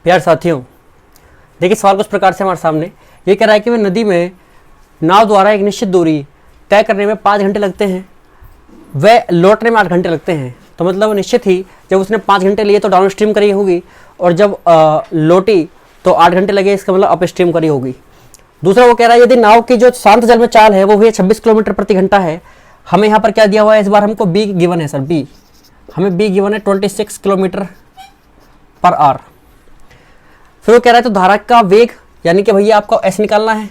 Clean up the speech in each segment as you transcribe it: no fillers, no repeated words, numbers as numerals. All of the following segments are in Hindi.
प्यार साथियों, देखिए सवाल कुछ प्रकार से हमारे सामने ये कह रहा है कि वह नदी में नाव द्वारा एक निश्चित दूरी तय करने में 5 घंटे लगते हैं, वह लौटने में 8 घंटे लगते हैं। तो मतलब निश्चित ही जब उसने 5 घंटे लिए तो डाउन स्ट्रीम करी होगी, और जब लौटी तो 8 घंटे लगे, इसका मतलब अप स्ट्रीम करी होगी। दूसरा वो कह रहा है यदि नाव की जो शांत जल में चाल है वो हुई 26 किलोमीटर प्रति घंटा है। हमें यहाँ पर क्या दिया हुआ है, इस बार हमको बी गिवन है सर, बी हमें बी गिवन है 26 किलोमीटर पर आवर। फिर वो कह रहा है तो धारा का वेग यानी कि भैया आपको एस निकालना है,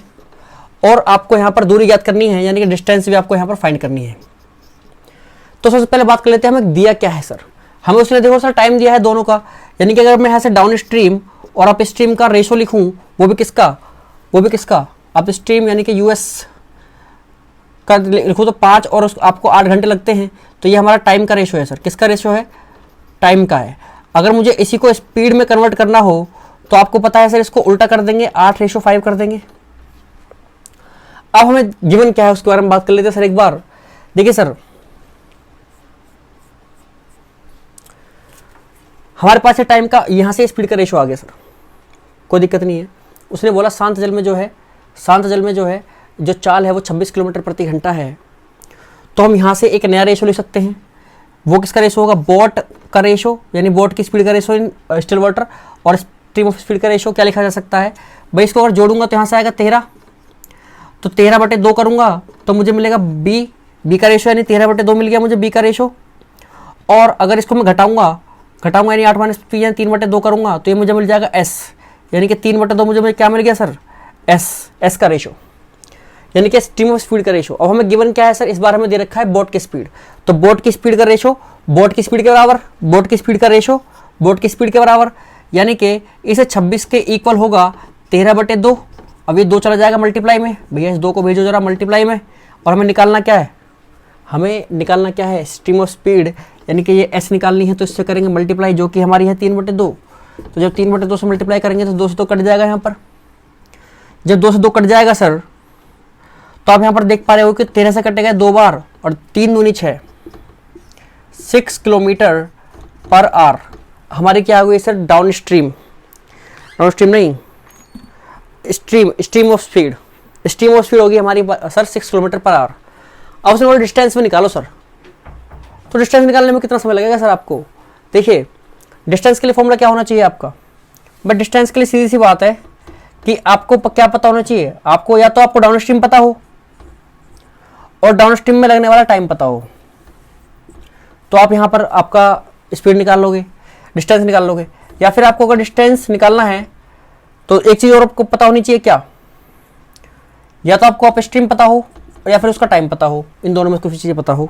और आपको यहाँ पर दूरी ज्ञात करनी है, यानी कि डिस्टेंस भी आपको यहाँ पर फाइंड करनी है। तो सबसे पहले बात कर लेते हैं हमें दिया क्या है सर। हमें उसने देखो सर टाइम दिया है दोनों का, यानी कि अगर मैं यहाँ से डाउन स्ट्रीम और अप स्ट्रीम का रेशो लिखूँ, वो भी किसका अप स्ट्रीम यानी कि यूएस का लिखूँ तो 5 और आपको 8 घंटे लगते हैं। तो ये हमारा टाइम का रेशो है सर। किसका रेशो है? टाइम का है। अगर मुझे इसी को स्पीड में कन्वर्ट करना हो तो आपको पता है सर, इसको उल्टा कर देंगे, 8:5 कर देंगे। अब हमें गिवन क्या है उसके बारे में बात कर लेते हैं सर एक बार। देखिए सर, हमारे पास है टाइम का, यहां से स्पीड का रेशो आ गया सर, कोई दिक्कत नहीं है। उसने बोला शांत जल में जो है जो चाल है वो 26 किलोमीटर प्रति घंटा है। तो हम यहाँ से एक नया रेशो लिख सकते हैं। वो किसका रेशो होगा? बोट का रेशो, यानी बोट की स्पीड का रेशो इन स्टिल वाटर, और स्ट्रीम ऑफ स्पीड का रेशो क्या लिखा जा सकता है भाई? इसको अगर जोड़ूंगा तो यहाँ से आएगा 13, तो 13/2 करूंगा तो मुझे मिलेगा बी का रेशो, यानी 13/2 मिल गया मुझे बी का रेशो। और अगर इसको मैं घटाऊंगा यानी 8 - 3 यानी 3/2 करूंगा तो ये मुझे मिल जाएगा एस, यानी कि 3/2 मुझे क्या मिल गया सर? एस का रेशो, यानी कि स्ट्रीम ऑफ स्पीड का रेशो। अब हमें गिवन क्या है सर? इस बार हमें दे रखा है बोट की स्पीड। तो बोट की स्पीड का रेशो बोट की स्पीड के बराबर, बोट की स्पीड का रेशो बोट की स्पीड के बराबर, यानी कि इसे 26 के इक्वल होगा 13/2। अब ये 2 चला जाएगा मल्टीप्लाई में, भैया इस 2 को भेजो जरा मल्टीप्लाई में। और हमें निकालना क्या है? स्ट्रीम ऑफ स्पीड, यानी कि ये एस निकालनी है, तो इससे करेंगे मल्टीप्लाई, जो कि हमारी है 3/2। तो जब 3/2 से मल्टीप्लाई करेंगे तो 2 से 2 कट जाएगा यहाँ पर। जब 2 से 2 कट जाएगा सर, तो आप यहाँ पर देख पा रहे हो कि 13 से कटेगा 2 बार, और 3 दूनी 6, 6 किलोमीटर पर आवर हमारी क्या हो गई सर? डाउन स्ट्रीम नहीं, स्ट्रीम ऑफ स्पीड होगी हमारी सर 6 किलोमीटर पर आवर। अब उसने बोला डिस्टेंस में निकालो सर। तो डिस्टेंस निकालने में कितना समय लगेगा सर आपको? देखिए डिस्टेंस के लिए फॉर्मूला क्या होना चाहिए आपका? बट डिस्टेंस के लिए सीधी सी बात है कि आपको क्या पता होना चाहिए, आपको या तो आपको डाउन स्ट्रीम पता हो और डाउन स्ट्रीम में लगने वाला टाइम पता हो, तो आप यहाँ पर आपका स्पीड निकाल लोगे, डिस्टेंस निकाल लोगे। या फिर आपको अगर डिस्टेंस निकालना है तो एक चीज़ और आपको पता होनी चाहिए, क्या? या तो आपको अप स्ट्रीम पता हो या फिर उसका टाइम पता हो, इन दोनों में कुछ चीज़ें पता हो।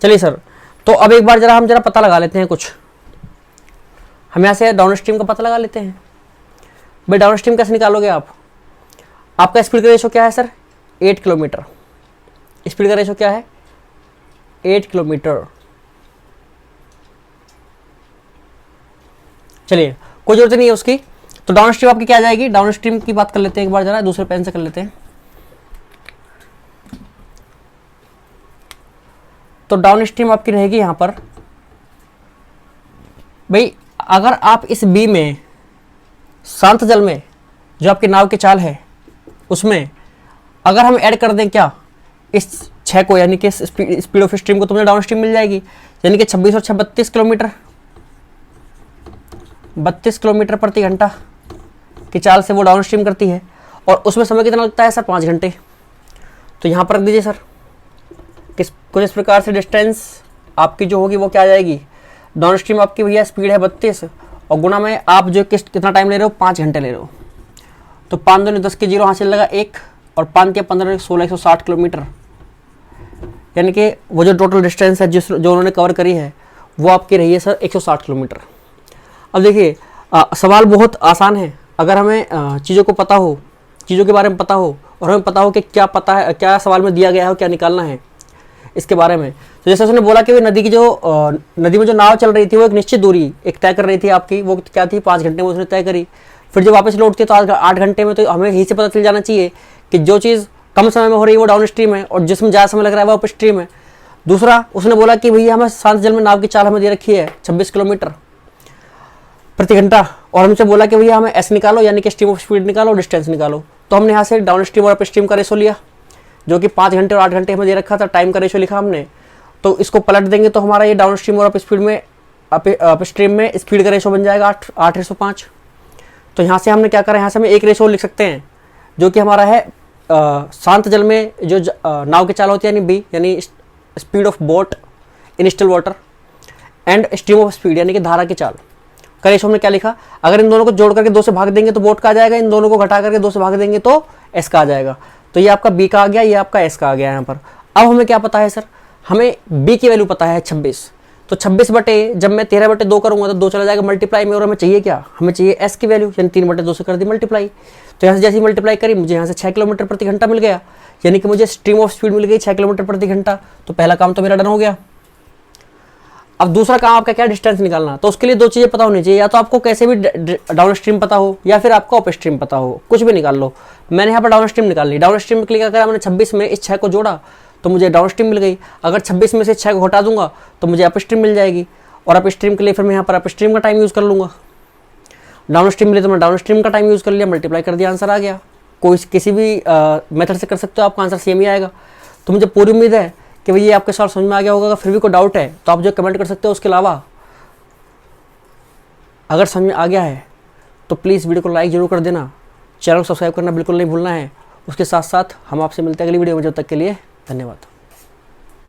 चलिए सर, तो अब एक बार हम जरा पता लगा लेते हैं कुछ। हम यहाँ से डाउन स्ट्रीम का पता लगा लेते हैं। भाई डाउन स्ट्रीम कैसे निकालोगे आप? आपका स्पीड का रेशो क्या है सर? 8 किलोमीटर। स्पीड का रेशो क्या है? 8 किलोमीटर। चलिए कोई जरूरत नहीं है उसकी। तो डाउन स्ट्रीम आपकी क्या आ जाएगी? डाउन स्ट्रीम की बात कर लेते हैं एक बार, जरा दूसरे पेन से कर लेते हैं। तो डाउन स्ट्रीम आपकी रहेगी यहां पर, भाई अगर आप इस बी में शांत जल में जो आपकी नाव की चाल है उसमें अगर हम ऐड कर दें क्या इस 6 को, यानी कि स्पीड ऑफ स्ट्रीम को, तो मुझे डाउन स्ट्रीम मिल जाएगी, यानी कि 26 और 6 32 किलोमीटर, 32 किलोमीटर प्रति घंटा की चाल से वो डाउन स्ट्रीम करती है। और उसमें समय कितना लगता है सर? 5 घंटे। तो यहाँ पर रख दीजिए सर। कुछ इस प्रकार से डिस्टेंस आपकी जो होगी वो क्या आ जाएगी? डाउन स्ट्रीम आपकी भैया स्पीड है 32 और गुना में आप जो कितना टाइम ले रहे हो? 5 घंटे ले रहे हो। तो 5 दूनी 10 के 0 हासिल लगा 1, और 5 के 15 16 160 किलोमीटर, यानी कि वो जो टोटल डिस्टेंस है जो उन्होंने कवर करी है वो आपकी रही है सर 160 किलोमीटर। अब देखिए सवाल बहुत आसान है। अगर हमें चीज़ों को पता हो, चीज़ों के बारे में पता हो, और हमें पता हो कि क्या पता है, क्या सवाल में दिया गया है, क्या निकालना है इसके बारे में। तो जैसे उसने बोला कि वे नदी में जो नाव चल रही थी वो एक निश्चित दूरी एक तय कर रही थी आपकी, वो क्या थी? 5 घंटे में उसने तय करी। फिर जब वापस लौटती है तो 8 घंटे में। तो हमें यहीं से पता चल जाना चाहिए कि जो चीज़ कम समय में हो रही है वो डाउन स्ट्रीम है, और जिसमें ज़्यादा समय लग रहा है वो अप स्ट्रीम है। दूसरा उसने बोला कि भैया हमें शांत जल में नाव की चाल हमें दे रखी है 26 किलोमीटर प्रति घंटा, और हमसे बोला कि भैया हमें एस निकालो, यानी कि स्ट्रीम ऑफ स्पीड निकालो, डिस्टेंस निकालो। तो हमने यहाँ से डाउन स्ट्रीम और अप स्ट्रीम का रेशो लिया, जो कि 5 घंटे और 8 घंटे हमें दे रखा था, टाइम का रेशो लिखा हमने। तो इसको पलट देंगे तो हमारा ये डाउन स्ट्रीम और अप स्पीड में अप स्ट्रीम में स्पीड का रेशो बन जाएगा 8:5। तो यहाँ से हमने क्या करा, यहाँ से हम एक रेशो लिख सकते हैं जो कि हमारा है शांत जल में जो नाव की चाल होती है, यानी बी, यानी speed of boat in still water, and stream of speed यानी कि धारा की चाल का रेशो हमने क्या लिखा। अगर इन दोनों को जोड़ करके 2 से भाग देंगे तो बोट का आ जाएगा, इन दोनों को घटा करके 2 से भाग देंगे तो एस का आ जाएगा। तो ये आपका बी का आ गया, ये आपका एस का आ गया यहाँ पर। अब हमें क्या पता है सर, हमें बी की वैल्यू पता है 26। तो 26 बटे जब मैं 13/2 करूँगा तो 2 चला जाएगा मल्टीप्लाई में, और हमें चाहिए क्या, हमें चाहिए एस की वैल्यू, यानी 3/2 से कर दी मल्टीप्लाई। तो यहाँ से जैसे मल्टीप्लाई करी मुझे यहाँ से 6 किलोमीटर प्रति घंटा मिल गया, यानी कि मुझे स्ट्रीम ऑफ स्पीड मिल गई 6 किलोमीटर प्रति घंटा। तो पहला काम तो मेरा डन हो गया। अब दूसरा काम आपका क्या, डिस्टेंस निकालना। तो उसके लिए 2 चीज़ें पता होनी चाहिए, या तो आपको कैसे भी डाउन स्ट्रीम पता हो या फिर आपको अप स्ट्रीम पता हो, कुछ भी निकाल लो। मैंने यहाँ पर डाउन स्ट्रीम निकाल ली। डाउन स्ट्रीम के लिए क्या करा मैंने, 26 में इस 6 को जोड़ा तो मुझे डाउन स्ट्रीम मिल गई। अगर 26 में से 6 को हटा दूंगा तो मुझे अप स्ट्रीम मिल जाएगी, और अप स्ट्रीम के लिए फिर मैं यहाँ पर अप स्ट्रीम का टाइम यूज़ कर लूँगा। डाउन स्ट्रीम मिले तो मैं डाउन स्ट्रीम का टाइम यूज़ कर लिया, मल्टीप्लाई कर दिया, आंसर आ गया। कोई किसी भी मेथड से कर सकते हो, आपका आंसर सेम ही आएगा। तो मुझे पूरी उम्मीद है कि भैया आपके सवाल समझ में आ गया होगा। अगर फिर भी कोई डाउट है तो आप जो कमेंट कर सकते हो। उसके अलावा अगर समझ में आ गया है तो प्लीज़ वीडियो को लाइक जरूर कर देना, चैनल को सब्सक्राइब करना बिल्कुल नहीं भूलना है। उसके साथ साथ हम आपसे मिलते हैं अगली वीडियो में, जब तक के लिए धन्यवाद।